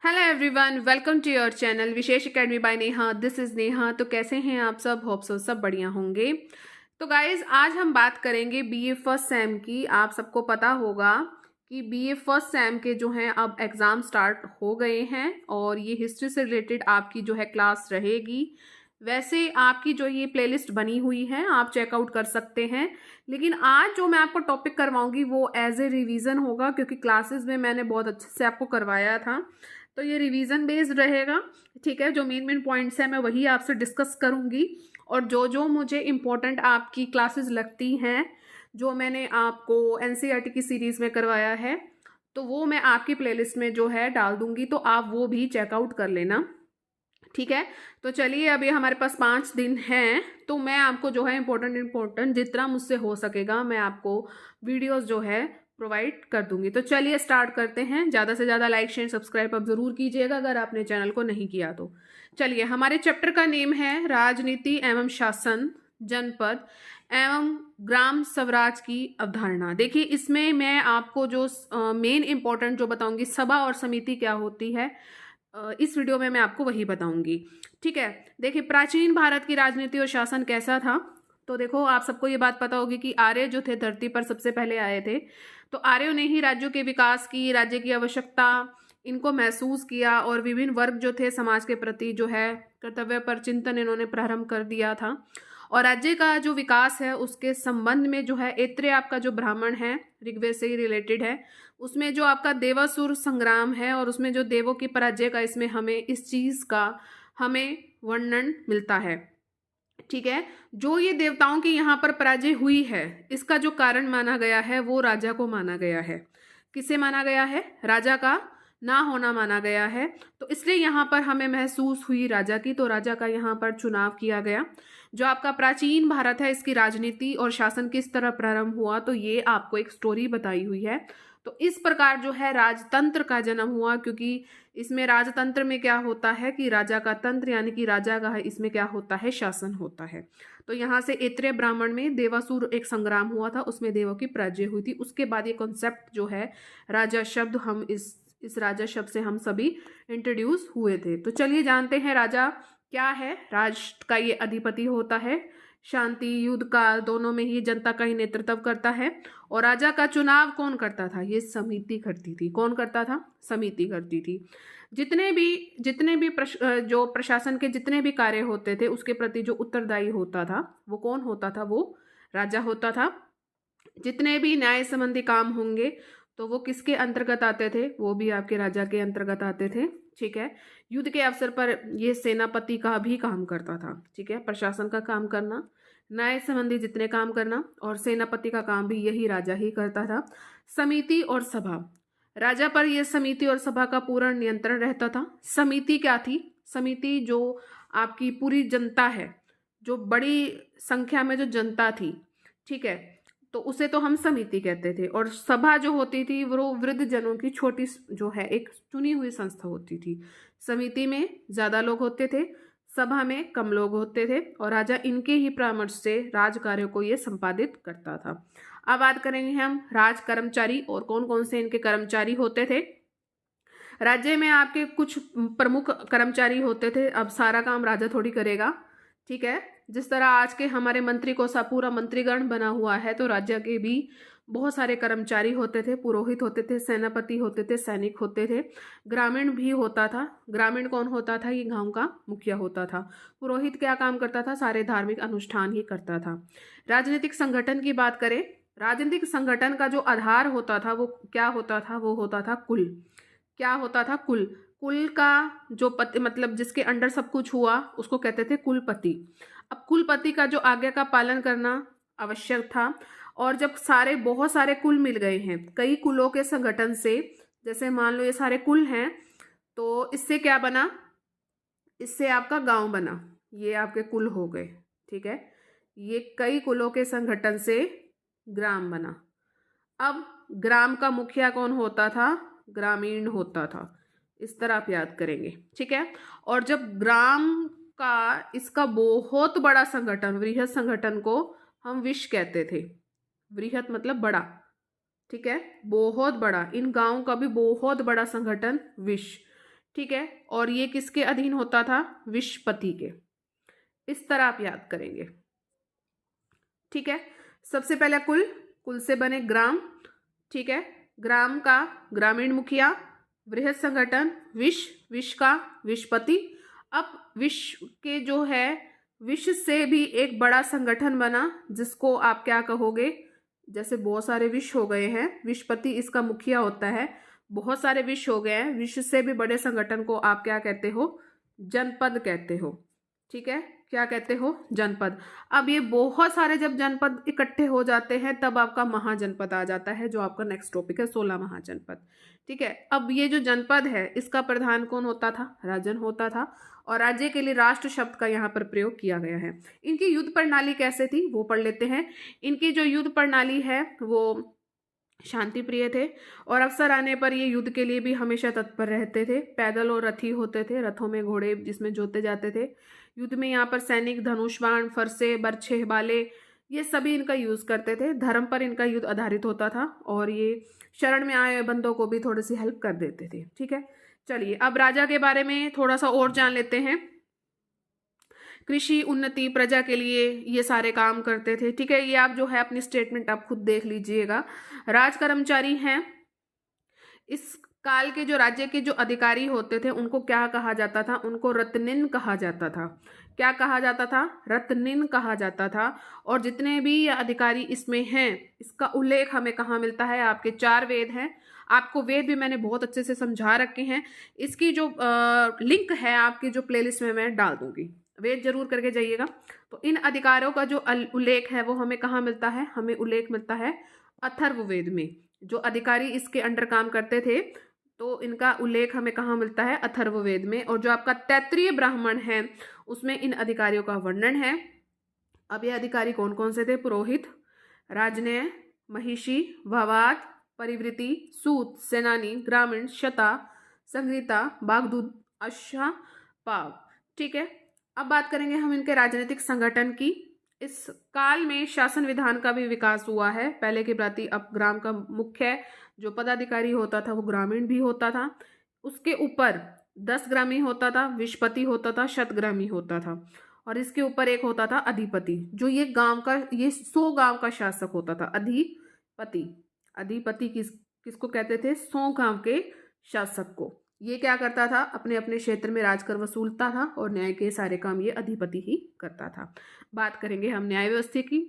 Hello everyone, welcome to your channel Vishesh Academy by Neha. This is Neha. तो कैसे हैं आप सब? होप सो सब बढ़िया होंगे। तो गाइज आज हम बात करेंगे बीए फर्स्ट सेम की। आप सबको पता होगा कि बीए फर्स्ट सेम के जो हैं अब एग्ज़ाम स्टार्ट हो गए हैं और ये हिस्ट्री से रिलेटेड आपकी जो है क्लास रहेगी। वैसे आपकी जो ये प्लेलिस्ट बनी हुई है आप चेकआउट कर सकते हैं, लेकिन आज जो मैं आपको टॉपिक करवाऊंगी वो एज ए रिवीजन होगा, क्योंकि क्लासेस में मैंने बहुत अच्छे से आपको करवाया था। तो ये रिवीजन बेस्ड रहेगा, ठीक है। जो मेन मेन पॉइंट्स हैं मैं वही आपसे डिस्कस करूंगी, और जो जो मुझे इम्पोर्टेंट आपकी क्लासेस लगती हैं, जो मैंने आपको एनसीईआरटी की सीरीज़ में करवाया है, तो वो मैं आपकी प्लेलिस्ट में जो है डाल दूंगी, तो आप वो भी चेकआउट कर लेना, ठीक है। तो चलिए, अभी हमारे पास 5 दिन हैं, तो मैं आपको जो है इम्पोर्टेंट जितना मुझसे हो सकेगा मैं आपको वीडियोस जो है प्रोवाइड कर दूंगी। तो चलिए स्टार्ट करते हैं। ज़्यादा से ज़्यादा लाइक शेयर सब्सक्राइब अब ज़रूर कीजिएगा अगर आपने चैनल को नहीं किया तो। चलिए, हमारे चैप्टर का नेम है राजनीति एवं शासन, जनपद एवं ग्राम स्वराज की अवधारणा। देखिए, इसमें मैं आपको जो मेन इंपॉर्टेंट जो बताऊंगी, सभा और समिति क्या होती है, इस वीडियो में मैं आपको वही बताऊंगी, ठीक है। देखिए, प्राचीन भारत की राजनीति और शासन कैसा था। तो देखो, आप सबको ये बात पता होगी कि आर्य जो थे धरती पर सबसे पहले आए थे। तो आर्यों ने ही राज्यों के विकास की, राज्य की आवश्यकता इनको महसूस किया, और विभिन्न वर्ग जो थे समाज के प्रति जो है कर्तव्य पर चिंतन इन्होंने प्रारंभ कर दिया था। और राज्य का जो विकास है उसके संबंध में जो है ऐत्रेय आपका जो ब्राह्मण है, ऋग्वेद से ही रिलेटेड है, उसमें जो आपका देवासुर संग्राम है और उसमें जो देवों की पराजय का, इसमें हमें इस चीज का हमें वर्णन मिलता है, ठीक है। जो ये देवताओं की यहाँ पर पराजय हुई है, इसका जो कारण माना गया है वो राजा को माना गया है। किसे माना गया है? राजा का ना होना माना गया है। तो इसलिए यहाँ पर हमें महसूस हुई राजा की, तो राजा का यहाँ पर चुनाव किया गया। जो आपका प्राचीन भारत है, इसकी राजनीति और शासन किस तरह प्रारंभ हुआ, तो ये आपको एक स्टोरी बताई हुई है। तो इस प्रकार जो है राजतंत्र का जन्म हुआ, क्योंकि इसमें राजतंत्र में क्या होता है कि राजा का तंत्र, यानी कि राजा का है, इसमें क्या होता है? शासन होता है। तो यहाँ से ऐत्रेय ब्राह्मण में देवासुर एक संग्राम हुआ था, उसमें देवों की पराजय हुई थी। उसके बाद ये कॉन्सेप्ट जो है राजा शब्द, हम इस राजा शब्द से हम सभी इंट्रोड्यूस हुए थे। तो चलिए जानते हैं राजा क्या है। राष्ट्र का ये अधिपति होता है, शांति युद्ध काल दोनों में ही जनता का ही नेतृत्व करता है। और राजा का चुनाव कौन करता था? ये समिति करती थी। कौन करता था? समिति करती थी। जितने भी जो प्रशासन के जितने भी कार्य होते थे उसके प्रति जो उत्तरदायी होता था वो कौन होता था? वो राजा होता था। जितने भी न्याय संबंधी काम होंगे तो वो किसके अंतर्गत आते थे? वो भी आपके राजा के अंतर्गत आते थे, ठीक है। युद्ध के अवसर पर ये सेनापति का भी काम करता था, ठीक है। प्रशासन का काम करना, न्याय संबंधी जितने काम करना, और सेनापति का काम भी यही राजा ही करता था। समिति और सभा, राजा पर यह समिति और सभा का पूर्ण नियंत्रण रहता था। समिति क्या थी? समिति जो आपकी पूरी जनता है, जो बड़ी संख्या में जो जनता थी, ठीक है, तो उसे तो हम समिति कहते थे। और सभा जो होती थी वो वृद्ध जनों की छोटी जो है एक चुनी हुई संस्था होती थी। समिति में ज्यादा लोग होते थे, सभा में कम लोग होते थे, और राजा इनके ही परामर्श से राज कार्यों को ये संपादित करता था। अब बात करेंगे हम राज कर्मचारी, और कौन कौन से इनके कर्मचारी होते थे। राज्य में आपके कुछ प्रमुख कर्मचारी होते थे। अब सारा काम राजा थोड़ी करेगा, ठीक है। जिस तरह आज के हमारे मंत्री को सा पूरा मंत्रीगण बना हुआ है, तो राज्य के भी बहुत सारे कर्मचारी होते थे। पुरोहित होते थे, सेनापति होते थे, सैनिक होते थे, ग्रामीण भी होता था। ग्रामीण कौन होता था? ये गांव का मुखिया होता था। पुरोहित क्या काम करता था? सारे धार्मिक अनुष्ठान ही करता था। राजनीतिक संगठन की बात करें, राजनीतिक संगठन का जो आधार होता था वो क्या होता था? वो होता था कुल। क्या होता था? कुल। कुल का जो पति, मतलब जिसके अंडर सब कुछ हुआ, उसको कहते थे कुलपति। अब कुलपति का जो आज्ञा का पालन करना आवश्यक था। और जब बहुत सारे कुल मिल गए हैं कई कुलों के संगठन से, जैसे मान लो ये सारे कुल हैं, तो इससे क्या बना? इससे आपका गांव बना। ये आपके कुल हो गए, ठीक है। ये कई कुलों के संगठन से ग्राम बना। अब ग्राम का मुखिया कौन होता था? ग्रामीण होता था। इस तरह आप याद करेंगे, ठीक है। और जब ग्राम का इसका बहुत बड़ा संगठन, वृहद संगठन को हम विश कहते थे। वृहद मतलब बड़ा, ठीक है, बहुत बड़ा। इन गांव का भी बहुत बड़ा संगठन विश, ठीक है, और ये किसके अधीन होता था? विशपति के। इस तरह आप याद करेंगे। ठीक है, सबसे पहले कुल, कुल से बने ग्राम, ठीक है, ग्राम का ग्रामीण मुखिया, वृहद संगठन विश, विश का विशपति। अब विश्व के जो है, विश्व से भी एक बड़ा संगठन बना जिसको आप क्या कहोगे? जैसे बहुत सारे विश्व हो गए हैं, विशपति इसका मुखिया होता है, बहुत सारे विश्व हो गए हैं, विश्व से भी बड़े संगठन को आप क्या कहते हो? जनपद कहते हो। ठीक है, क्या कहते हो? जनपद। अब ये बहुत सारे जब जनपद इकट्ठे हो जाते हैं तब आपका महाजनपद आ जाता है, जो आपका नेक्स्ट टॉपिक है 16 महाजनपद। ठीक है, अब ये जो जनपद है इसका प्रधान कौन होता था? राजन होता था, और राज्य के लिए राष्ट्र शब्द का यहाँ पर प्रयोग किया गया है। इनकी युद्ध प्रणाली कैसे थी वो पढ़ लेते हैं। इनकी जो युद्ध प्रणाली है वो शांति प्रिय थे, और अवसर आने पर ये युद्ध के लिए भी हमेशा तत्पर रहते थे। पैदल और रथी होते थे, रथों में घोड़े जिसमें जोते जाते थे। युद्ध में यहाँ पर सैनिक धनुष बाण, फरसे, बर्छे, बाले, ये सभी इनका यूज करते थे। धर्म पर इनका युद्ध आधारित होता था, और ये शरण में आए बंदों को भी थोड़ी सी हेल्प कर देते थे। ठीक है, चलिए अब राजा के बारे में थोड़ा सा और जान लेते हैं। कृषि उन्नति, प्रजा के लिए ये सारे काम करते थे। ठीक है, ये आप जो है अपनी स्टेटमेंट आप खुद देख लीजिएगा। राज कर्मचारी हैं। इस काल के जो राज्य के जो अधिकारी होते थे उनको क्या कहा जाता था? उनको रत्निन कहा जाता था। क्या कहा जाता था? रत्निन कहा जाता था। और जितने भी अधिकारी इसमें हैं इसका उल्लेख हमें कहाँ मिलता है? आपके 4 वेद हैं। आपको वेद भी मैंने बहुत अच्छे से समझा रखे हैं। इसकी जो लिंक है आपकी जो प्लेलिस्ट में मैं डाल दूंगी, वेद जरूर करके जाइएगा। तो इन अधिकारों का जो उल्लेख है वो हमें कहाँ मिलता है? हमें उल्लेख मिलता है अथर्ववेद में। जो अधिकारी इसके अंडर काम करते थे तो इनका उल्लेख हमें कहाँ मिलता है? अथर्ववेद में। और जो आपका तैत्तिरीय ब्राह्मण है उसमें इन अधिकारियों का वर्णन है। अब ये अधिकारी कौन कौन से थे? पुरोहित, राजन्याय, महिषी, वावाद, परिवृत्ति, सूत, सेनानी, ग्रामीण, शता, संहिता, बागदूत, अश्वा, पाव। ठीक है, अब बात करेंगे हम इनके राजनीतिक संगठन की। इस काल में शासन विधान का भी विकास हुआ है। पहले की भांति अब ग्राम का मुख्य जो पदाधिकारी होता था वो ग्रामीण भी होता था। उसके ऊपर 10 ग्रामी होता था, विशपति होता था, शतग्रामी होता था, और इसके ऊपर एक होता था अधिपति, जो ये गांव का, ये 100 गांव का शासक होता था। अधिपति, अधिपति किसको कहते थे? 100 गांव के शासक को। ये क्या करता था? अपने अपने क्षेत्र में राजकर वसूलता था, और न्याय के सारे काम ये अधिपति ही करता था। बात करेंगे हम न्याय व्यवस्था की।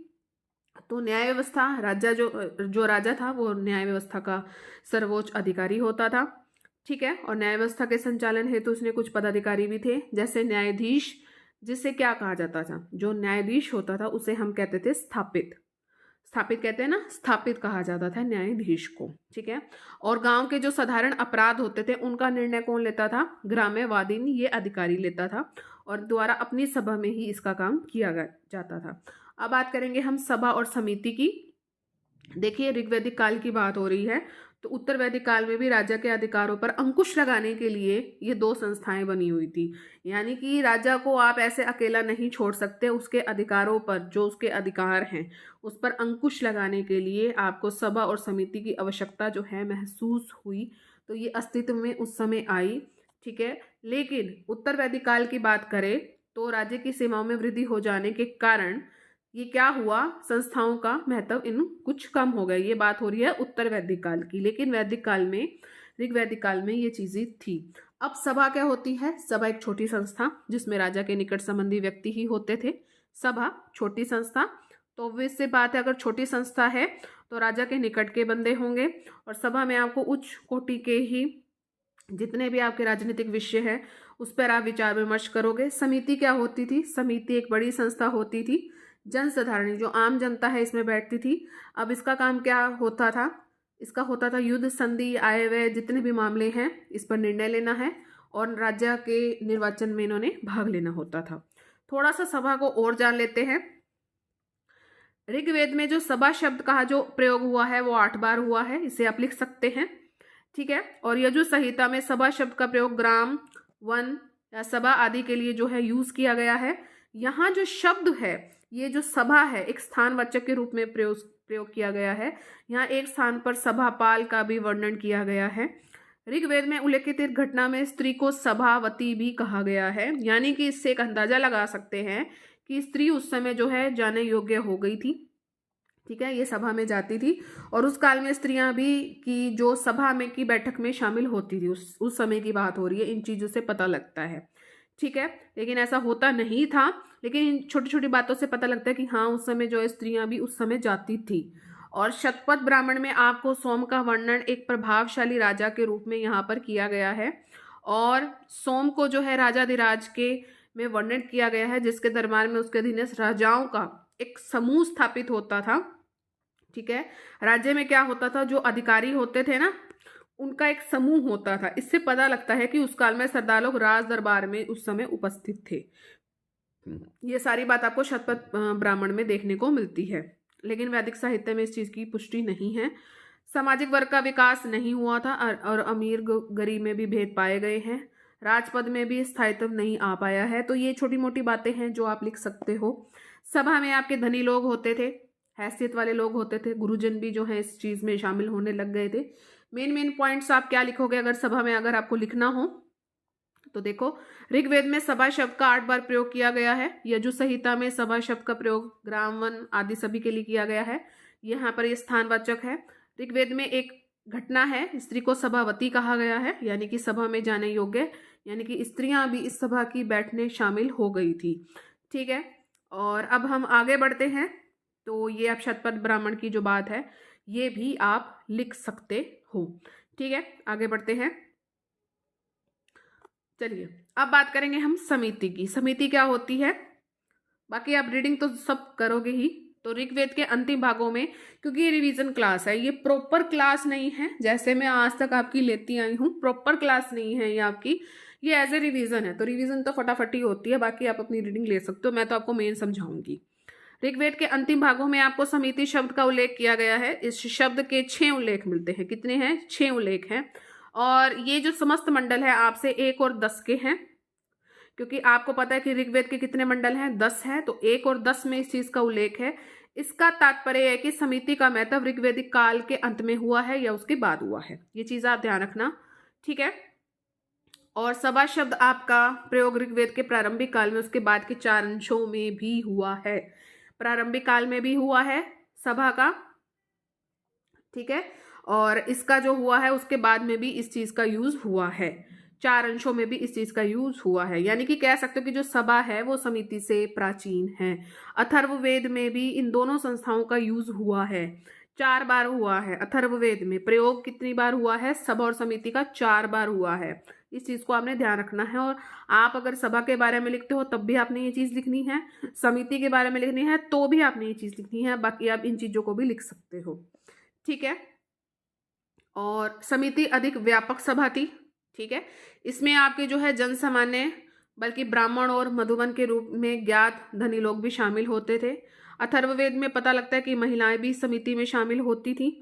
तो न्याय व्यवस्था, राजा जो राजा था वो न्याय व्यवस्था का सर्वोच्च अधिकारी होता था। ठीक है, और न्याय व्यवस्था के संचालन हेतु उसने कुछ पदाधिकारी भी थे, जैसे न्यायाधीश, जिसे क्या कहा जाता था? जो न्यायाधीश होता था उसे हम कहते थे स्थापित। स्थापित कहते हैं ना, स्थापित कहा जाता था न्यायाधीश को। ठीक है, और गांव के जो साधारण अपराध होते थे उनका निर्णय कौन लेता था? ग्राम्यवादीन, ये अधिकारी लेता था, और द्वारा अपनी सभा में ही इसका काम किया जाता था। अब बात करेंगे हम सभा और समिति की। देखिए, ऋग्वैदिक काल की बात हो रही है, तो उत्तर वैदिक काल में भी राजा के अधिकारों पर अंकुश लगाने के लिए ये 2 संस्थाएं बनी हुई थी। यानी कि राजा को आप ऐसे अकेला नहीं छोड़ सकते, उसके अधिकारों पर, जो उसके अधिकार हैं उस पर अंकुश लगाने के लिए आपको सभा और समिति की आवश्यकता जो है महसूस हुई, तो ये अस्तित्व में उस समय आई। ठीक है, लेकिन उत्तर वैदिक काल की बात करें तो राज्य की सीमाओं में वृद्धि हो जाने के कारण ये क्या हुआ? संस्थाओं का महत्व इन कुछ कम हो गया। ये बात हो रही है उत्तर वैदिक काल की, लेकिन वैदिक काल में, ऋग्वैदिक काल में ये चीजें थी। अब सभा क्या होती है? सभा एक छोटी संस्था जिसमें राजा के निकट संबंधी व्यक्ति ही होते थे। सभा छोटी संस्था, तो ऑब्वियस सी बात है, अगर छोटी संस्था है तो राजा के निकट के बंदे होंगे, और सभा में आपको उच्च कोटि के ही जितने भी आपके राजनीतिक विषय है उस पर आप विचार विमर्श करोगे। समिति क्या होती थी? समिति एक बड़ी संस्था होती थी, जनसाधारण जो आम जनता है इसमें बैठती थी। अब इसका काम क्या होता था? इसका होता था युद्ध, संधि, आय व्यय, जितने भी मामले हैं इस पर निर्णय लेना है, और राज्य के निर्वाचन में इन्होंने भाग लेना होता था। थोड़ा सा सभा को और जान लेते हैं। ऋग्वेद में जो सभा शब्द का जो प्रयोग हुआ है वो 8 बार हुआ है, इसे आप लिख सकते हैं। ठीक है, और यजुर संहिता में सभा शब्द का प्रयोग ग्राम, वन या सभा आदि के लिए जो है यूज किया गया है। यहाँ जो शब्द है, ये जो सभा है, एक स्थानवाचक के रूप में प्रयोग किया गया है। यहाँ एक स्थान पर सभापाल का भी वर्णन किया गया है। ऋग्वेद में उल्लेखित एक घटना में स्त्री को सभावती भी कहा गया है, यानी कि इससे एक अंदाजा लगा सकते हैं कि स्त्री उस समय जो है जाने योग्य हो गई थी। ठीक है, ये सभा में जाती थी और उस काल में स्त्रियां भी की जो सभा में की बैठक में शामिल होती थी, उस समय की बात हो रही है, इन चीजों से पता लगता है। ठीक है, लेकिन ऐसा होता नहीं था, लेकिन इन छोटी छोटी बातों से पता लगता है कि हाँ उस समय जो है स्त्रियां भी उस समय जाती थी। और शतपथ ब्राह्मण में आपको सोम का वर्णन एक प्रभावशाली राजा के रूप में यहाँ पर किया गया है, और सोम को जो है राजाधिराज के में वर्णित किया गया है, जिसके दरबार में उसके अधीनस्थ राजाओं का एक समूह स्थापित होता था। ठीक है, राज्य में क्या होता था, जो अधिकारी होते थे ना उनका एक समूह होता था। इससे पता लगता है कि उस काल में सरदार लोग राज दरबार में उस समय उपस्थित थे। ये सारी बात आपको शतपथ ब्राह्मण में देखने को मिलती है, लेकिन वैदिक साहित्य में इस चीज की पुष्टि नहीं है। सामाजिक वर्ग का विकास नहीं हुआ था और अमीर गरीब में भी भेद पाए गए हैं। राजपद में भी स्थायित्व नहीं आ पाया है। तो ये छोटी मोटी बातें हैं जो आप लिख सकते हो। सभा में आपके धनी लोग होते थे, हैसियत वाले लोग होते थे, गुरुजन भी जो है इस चीज में शामिल होने लग गए थे। मेन पॉइंट्स आप क्या लिखोगे अगर सभा में अगर आपको लिखना हो तो देखो, ऋग्वेद में सभा शब्द का 8 बार प्रयोग किया गया है। यजु संहिता में सभा शब्द का प्रयोग ग्रामवन आदि सभी के लिए किया गया है। यहाँ पर ये स्थानवाचक है। ऋग्वेद में एक घटना है, स्त्री को सभावती कहा गया है, यानी कि सभा में जाने योग्य, यानी कि स्त्रियां भी इस सभा की बैठने शामिल हो गई थी। ठीक है, और अब हम आगे बढ़ते हैं। तो ये आप शतपथ ब्राह्मण की जो बात है ये भी आप लिख सकते हो। ठीक है, आगे बढ़ते हैं। चलिए अब बात करेंगे हम समिति की। समिति क्या होती है, बाकी आप रीडिंग तो सब करोगे ही। तो ऋग्वेद के अंतिम भागों में, क्योंकि ये रिवीजन क्लास है, ये प्रॉपर क्लास नहीं है जैसे मैं आज तक आपकी लेती आई हूँ, प्रॉपर क्लास नहीं है ये आपकी, ये एज ए रिवीजन है। तो रिवीजन तो फटाफट ही होती है, बाकी आप अपनी रीडिंग ले सकते हो, मैं तो आपको मेन समझाऊंगी। ऋग्वेद के अंतिम भागों में आपको समिति शब्द का उल्लेख किया गया है। इस शब्द के 6 उल्लेख मिलते हैं। कितने हैं? 6 उल्लेख हैं। और ये जो समस्त मंडल है आपसे 1 और 10 के हैं, क्योंकि आपको पता है कि ऋग्वेद के कितने मंडल हैं? 10 हैं। तो 1 और 10 में इस चीज का उल्लेख है। इसका तात्पर्य है कि समिति का महत्व ऋग्वेदिक काल के अंत में हुआ है या उसके बाद हुआ है, ये चीज आप ध्यान रखना। ठीक है, और सभा शब्द आपका प्रयोग ऋग्वेद के प्रारंभिक काल में, उसके बाद के 4 अंशों में भी हुआ है। प्रारंभिक काल में भी हुआ है सभा का, ठीक है, और इसका जो हुआ है उसके बाद में भी इस चीज का यूज हुआ है। 4 अंशों में भी इस चीज का यूज हुआ है, यानी कि कह सकते हो कि जो सभा है वो समिति से प्राचीन है। अथर्ववेद में भी इन दोनों संस्थाओं का यूज हुआ है, 4 बार हुआ है। अथर्ववेद में प्रयोग कितनी बार हुआ है? सभा और समिति का 4 बार हुआ है। इस चीज को आपने ध्यान रखना है। और आप अगर सभा के बारे में लिखते हो तब भी आपने ये चीज लिखनी है, समिति के बारे में लिखनी है तो भी आपने ये चीज लिखनी है, बाकी आप इन चीजों को भी लिख सकते हो। ठीक है, और समिति अधिक व्यापक सभा थी। ठीक है, इसमें आपके जो है जन सामान्य, बल्कि ब्राह्मण और मधुबन के रूप में ज्ञात धनी लोग भी शामिल होते थे। अथर्ववेद में पता लगता है कि महिलाएं भी समिति में शामिल होती थी,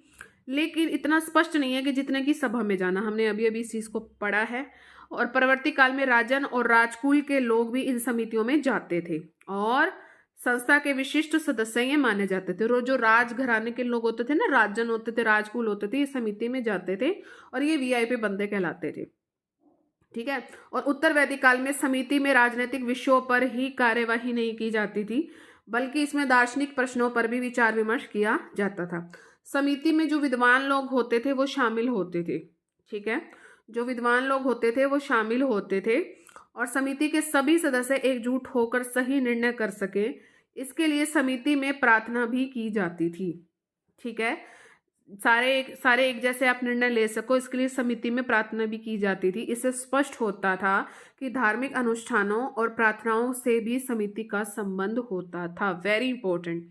लेकिन इतना स्पष्ट नहीं है कि जितने की सभा में जाना। हमने अभी अभी इस चीज को पढ़ा है। और परवर्ती काल में राजन और राजकुल के लोग भी इन समितियों में जाते थे और संस्था के विशिष्ट सदस्य ये माने जाते थे। और जो राजघराने के लोग होते थे ना, राजन होते थे, राजकुल होते थे, ये समिति में जाते थे और ये वीआईपी बंदे कहलाते थे। ठीक है, और उत्तर वैदिक काल में समिति में राजनीतिक विषयों पर ही कार्यवाही नहीं की जाती थी, बल्कि इसमें दार्शनिक प्रश्नों पर भी विचार विमर्श किया जाता था। समिति में जो विद्वान लोग होते थे वो शामिल होते थे। ठीक है, जो विद्वान लोग होते थे वो शामिल होते थे और समिति के सभी सदस्य एकजुट होकर सही निर्णय कर सके, इसके लिए समिति में प्रार्थना भी की जाती थी। ठीक है, सारे एक जैसे आप निर्णय ले सको, इसके लिए समिति में प्रार्थना भी की जाती थी। इससे स्पष्ट होता था कि धार्मिक अनुष्ठानों और प्रार्थनाओं से भी समिति का संबंध होता था। वेरी इंपॉर्टेंट,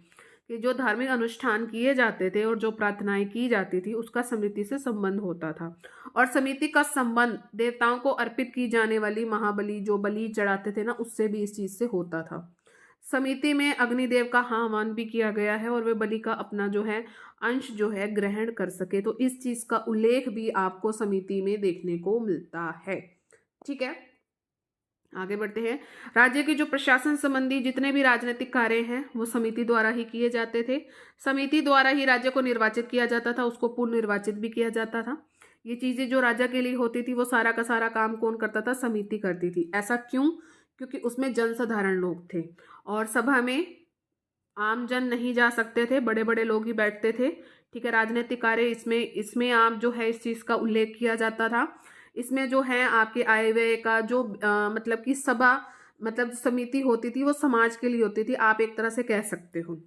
कि जो धार्मिक अनुष्ठान किए जाते थे और जो प्रार्थनाएं की जाती थी उसका समिति से संबंध होता था। और समिति का संबंध देवताओं को अर्पित की जाने वाली महाबली, जो बलि चढ़ाते थे ना, उससे भी इस चीज से होता था। समिति में अग्निदेव का आह्वान भी किया गया है और वे बलि का अपना जो है अंश जो है ग्रहण कर सके। तो इस चीज का उल्लेख भी आपको समिति में देखने को मिलता है। ठीक है, आगे बढ़ते हैं। राज्य के जो प्रशासन संबंधी जितने भी राजनीतिक कार्य हैं वो समिति द्वारा ही किए जाते थे। समिति द्वारा ही राज्य को निर्वाचित किया जाता था, उसको पूर्ण निर्वाचित भी किया जाता था। ये चीज़ें जो राजा के लिए होती थी वो सारा का सारा काम कौन करता था? समिति करती थी। ऐसा क्यों? क्योंकि उसमें जनसाधारण लोग थे और सभा में आम जन नहीं जा सकते थे, बड़े बड़े लोग ही बैठते थे। ठीक है, राजनीतिक कार्य इसमें इसमें आप जो है इस चीज़ का उल्लेख किया जाता था। इसमें जो है आपके आय व्यय का जो मतलब कि सभा मतलब समिति होती थी वो समाज के लिए होती थी, आप एक तरह से कह सकते हो।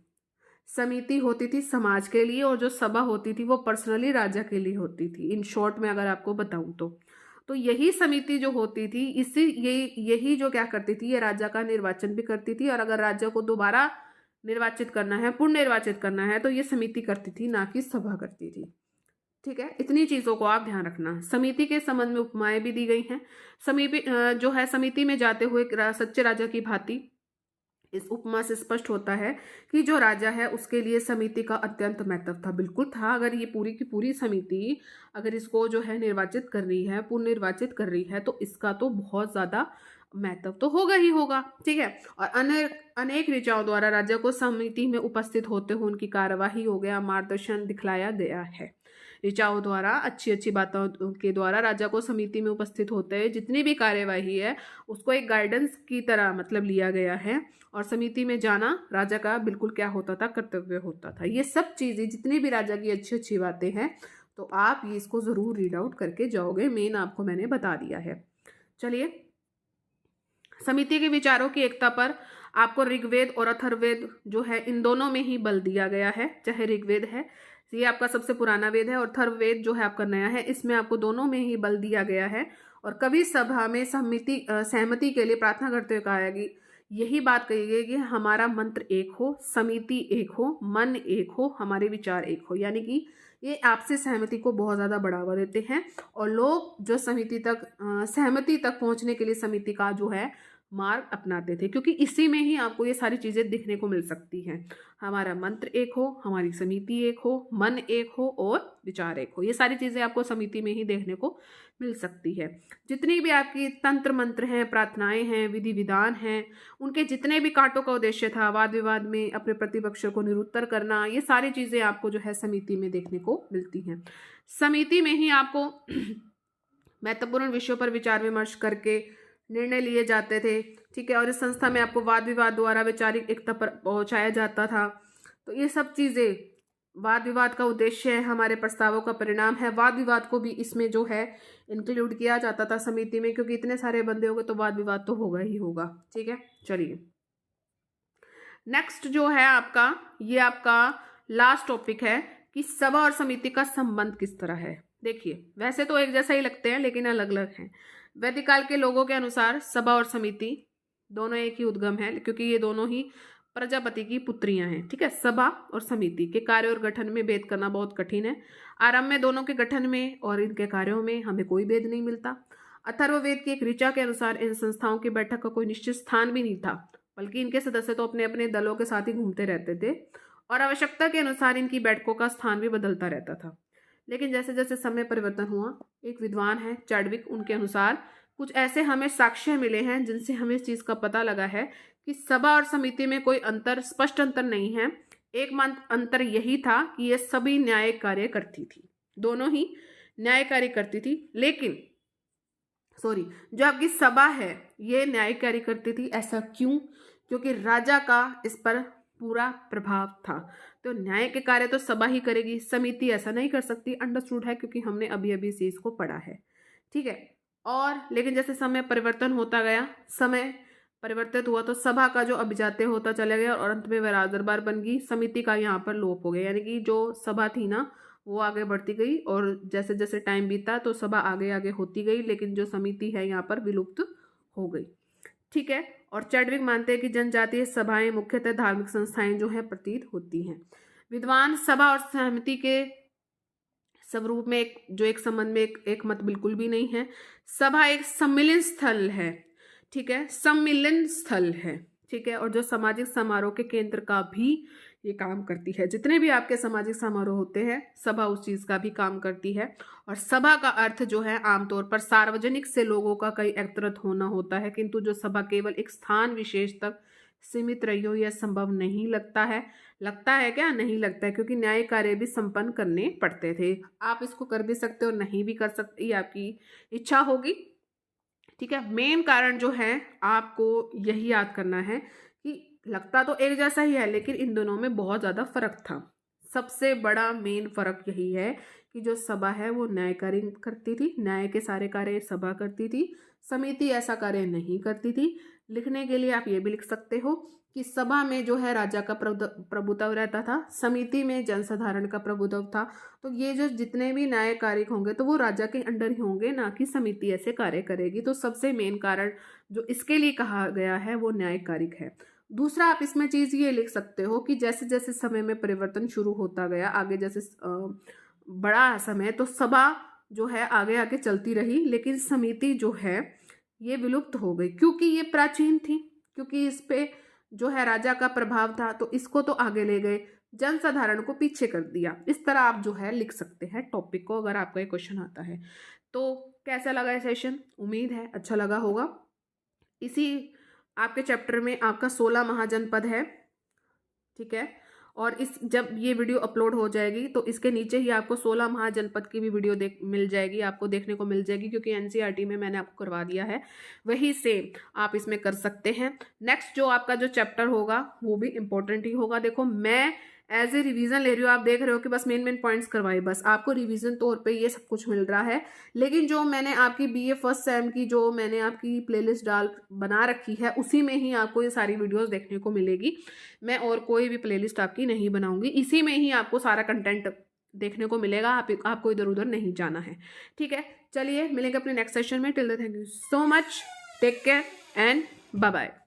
समिति होती थी समाज के लिए और जो सभा होती थी वो पर्सनली राजा के लिए होती थी। इन शॉर्ट में अगर आपको बताऊं तो यही समिति जो होती थी इसी यही जो क्या करती थी, ये राजा का निर्वाचन भी करती थी। और अगर राजा को दोबारा निर्वाचित करना है, पुनः निर्वाचित करना है, तो ये समिति करती थी, ना कि सभा करती थी। ठीक है, इतनी चीजों को आप ध्यान रखना। समिति के संबंध में उपमाएं भी दी गई हैं। समिति जो है समिति में जाते हुए सच्चे राजा की भांति इस उपमा से स्पष्ट होता है कि जो राजा है उसके लिए समिति का अत्यंत महत्व था। बिल्कुल था। अगर ये पूरी की पूरी समिति अगर इसको जो है निर्वाचित कर रही है, पुनर्निर्वाचित कर रही है, तो इसका तो बहुत ज्यादा महत्व तो होगा ही होगा। ठीक है, और अनेक ऋचाओं द्वारा राजा को समिति में उपस्थित होते हुए उनकी कार्यवाही हो गया, मार्गदर्शन दिखलाया गया है। ऋचाओं द्वारा अच्छी अच्छी बातों के द्वारा राजा को समिति में उपस्थित होते हुए जितनी भी कार्यवाही है उसको एक गाइडेंस की तरह मतलब लिया गया है। और समिति में जाना राजा का बिल्कुल क्या होता था? कर्तव्य होता था। ये सब चीजें जितनी भी राजा की अच्छी अच्छी बातें हैं तो आप ये इसको जरूर रीड आउट करके जाओगे। मेन आपको मैंने बता दिया है। चलिए, समिति के विचारों की एकता पर आपको ऋग्वेद और अथर्ववेद जो है इन दोनों में ही बल दिया गया है। चाहे ऋग्वेद है, ये आपका सबसे पुराना वेद है, और अथर्ववेद जो है आपका नया है, इसमें आपको दोनों में ही बल दिया गया है। और कभी सभा में सहमति के लिए प्रार्थना करते हुए कहा कि यही बात कही गई कि हमारा मंत्र एक हो, समिति एक हो, मन एक हो, हमारे विचार एक हो। यानी कि ये आपसी सहमति को बहुत ज़्यादा बढ़ावा देते हैं और लोग जो समिति तक सहमति तक पहुंचने के लिए समिति का जो है मार्ग अपनाते थे, क्योंकि इसी में ही आपको ये सारी चीज़ें दिखने को मिल सकती हैं। हमारा मंत्र एक हो, हमारी समिति एक हो, मन एक हो और विचार एक हो। ये सारी चीज़ें आपको समिति में ही देखने को मिल सकती है। जितनी भी आपकी तंत्र मंत्र हैं, प्रार्थनाएं हैं, विधि विधान हैं, उनके जितने भी कांटों का उद्देश्य था वाद विवाद में अपने प्रतिपक्ष को निरुत्तर करना, ये सारी चीज़ें आपको जो है समिति में देखने को मिलती हैं। समिति में ही आपको महत्वपूर्ण विषयों पर विचार विमर्श करके निर्णय लिए जाते थे। ठीक है, और इस संस्था में आपको वाद विवाद द्वारा वैचारिक एकता पर पहुंचाया जाता था। तो ये सब चीज़ें वाद विवाद का उद्देश्य है, हमारे प्रस्तावों का परिणाम है। वाद विवाद को भी इसमें जो है इंक्लूड किया जाता था समिति में, क्योंकि इतने सारे बंदे होंगे तो वाद विवाद तो होगा ही होगा। ठीक है, चलिए नेक्स्ट जो है आपका ये आपका लास्ट टॉपिक है कि सभा और समिति का संबंध किस तरह है। देखिए, वैसे तो एक जैसा ही लगते हैं लेकिन अलग अलग हैं। वैदिक काल के लोगों के अनुसार सभा और समिति दोनों एक ही उद्गम है, क्योंकि ये दोनों ही प्रजापति की पुत्रियां हैं। ठीक है, सभा और समिति के कार्य और गठन में भेद करना बहुत कठिन है। आरंभ में दोनों के गठन में और इनके कार्यों में हमें कोई भेद नहीं मिलता। अथर्ववेद की एक ऋचा के अनुसार इन संस्थाओं की बैठक का कोई निश्चित स्थान भी नहीं था, बल्कि इनके सदस्य तो अपने अपने दलों के साथ ही घूमते रहते थे और आवश्यकता के अनुसार इनकी बैठकों का स्थान भी बदलता रहता था। लेकिन जैसे जैसे समय परिवर्तन हुआ, एक विद्वान है चैडविक, उनके अनुसार कुछ ऐसे हमें साक्ष्य मिले हैं जिनसे हमें इस चीज का पता लगा है कि सभा और समिति में कोई अंतर, स्पष्ट अंतर नहीं है। एकमात्र अंतर यही था कि ये सभी न्यायिक कार्य करती थी, दोनों ही न्याय कार्य करती थी। लेकिन जो आपकी सभा है ये न्यायिक कार्य करती थी। ऐसा क्यों? क्योंकि राजा का इस पर पूरा प्रभाव था, तो न्याय के कार्य तो सभा ही करेगी, समिति ऐसा नहीं कर सकती। अंडरस्टूड है, क्योंकि हमने अभी अभी इस चीज को पढ़ा है। ठीक है, और लेकिन जैसे समय परिवर्तन होता गया, समय परिवर्तित हुआ तो सभा का जो अभिजात्य होता चला गया और अंत में वह राजदरबार बन गई। समिति का यहाँ पर लोप हो गया, यानी कि जो सभा थी ना वो आगे बढ़ती गई और जैसे जैसे टाइम बीता तो सभा आगे आगे होती गई, लेकिन जो समिति है यहाँ पर विलुप्त हो गई। ठीक है, और चैडविक मानते हैं कि जनजातीय सभाएं मुख्यतः धार्मिक संस्थाएं जो है प्रतीत होती हैं। विद्वान सभा और समिति के स्वरूप में एक संबंध में एक मत बिल्कुल भी नहीं है। सभा एक सम्मिलन स्थल है। ठीक है, सम्मिलन स्थल है। ठीक है, और जो सामाजिक समारोह के केंद्र का भी ये काम करती है। जितने भी आपके सामाजिक समारोह होते हैं सभा उस चीज का भी काम करती है। और सभा का अर्थ जो है आमतौर पर सार्वजनिक से लोगों का कई एकत्रित होना होता है, किंतु जो सभा केवल एक स्थान विशेष तक सीमित रही हो यह संभव नहीं लगता है। लगता है क्या? नहीं लगता है, क्योंकि न्याय कार्य भी संपन्न करने पड़ते थे। आप इसको कर भी सकते हो, नहीं भी कर सकते, ये आपकी इच्छा होगी। ठीक है, मेन कारण जो है आपको यही याद करना है कि लगता तो एक जैसा ही है, लेकिन इन दोनों में बहुत ज़्यादा फर्क था। सबसे बड़ा मेन फर्क यही है कि जो सभा है वो न्याय कार्य करती थी, न्याय के सारे कार्य सभा करती थी, समिति ऐसा कार्य नहीं करती थी। लिखने के लिए आप ये भी लिख सकते हो कि सभा में जो है राजा का प्रभुत्व रहता था, समिति में जनसाधारण का प्रभुत्व था। तो ये जो जितने भी न्याय कार्य होंगे तो वो राजा के अंडर ही होंगे, ना कि समिति ऐसे कार्य करेगी। तो सबसे मेन कारण जो इसके लिए कहा गया है वो न्यायकारिक है। दूसरा, आप इसमें चीज़ ये लिख सकते हो कि जैसे जैसे समय में परिवर्तन शुरू होता गया, आगे जैसे बड़ा समय, तो सभा जो है आगे आगे चलती रही, लेकिन समिति जो है ये विलुप्त हो गई, क्योंकि ये प्राचीन थी, क्योंकि इस पे जो है राजा का प्रभाव था। तो इसको तो आगे ले गए, जनसाधारण को पीछे कर दिया। इस तरह आप जो है लिख सकते हैं टॉपिक को, अगर आपका ये क्वेश्चन आता है। तो कैसा लगा ये सेशन? उम्मीद है अच्छा लगा होगा। इसी आपके चैप्टर में आपका 16 महाजनपद है। ठीक है, और इस जब ये वीडियो अपलोड हो जाएगी तो इसके नीचे ही आपको 16 महाजनपद की भी वीडियो मिल जाएगी, आपको देखने को मिल जाएगी, क्योंकि एनसीईआरटी में मैंने आपको करवा दिया है। वही सेम आप इसमें कर सकते हैं। नेक्स्ट जो आपका जो चैप्टर होगा वो भी इम्पोर्टेंट ही होगा। देखो, मैं एज ए रिवीजन ले रही हूँ, आप देख रहे हो कि बस मेन पॉइंट्स करवाए, बस आपको रिवीजन तौर पे ये सब कुछ मिल रहा है। लेकिन जो मैंने आपकी बीए फर्स्ट सेम की जो मैंने आपकी प्लेलिस्ट बना रखी है, उसी में ही आपको ये सारी वीडियोस देखने को मिलेगी। मैं और कोई भी प्लेलिस्ट आपकी नहीं बनाऊंगी, इसी में ही आपको सारा कंटेंट देखने को मिलेगा। आपको इधर उधर नहीं जाना है। ठीक है, चलिए मिलेंगे अपने नेक्स्ट सेशन में। Till then thank you so much, take care and bye bye.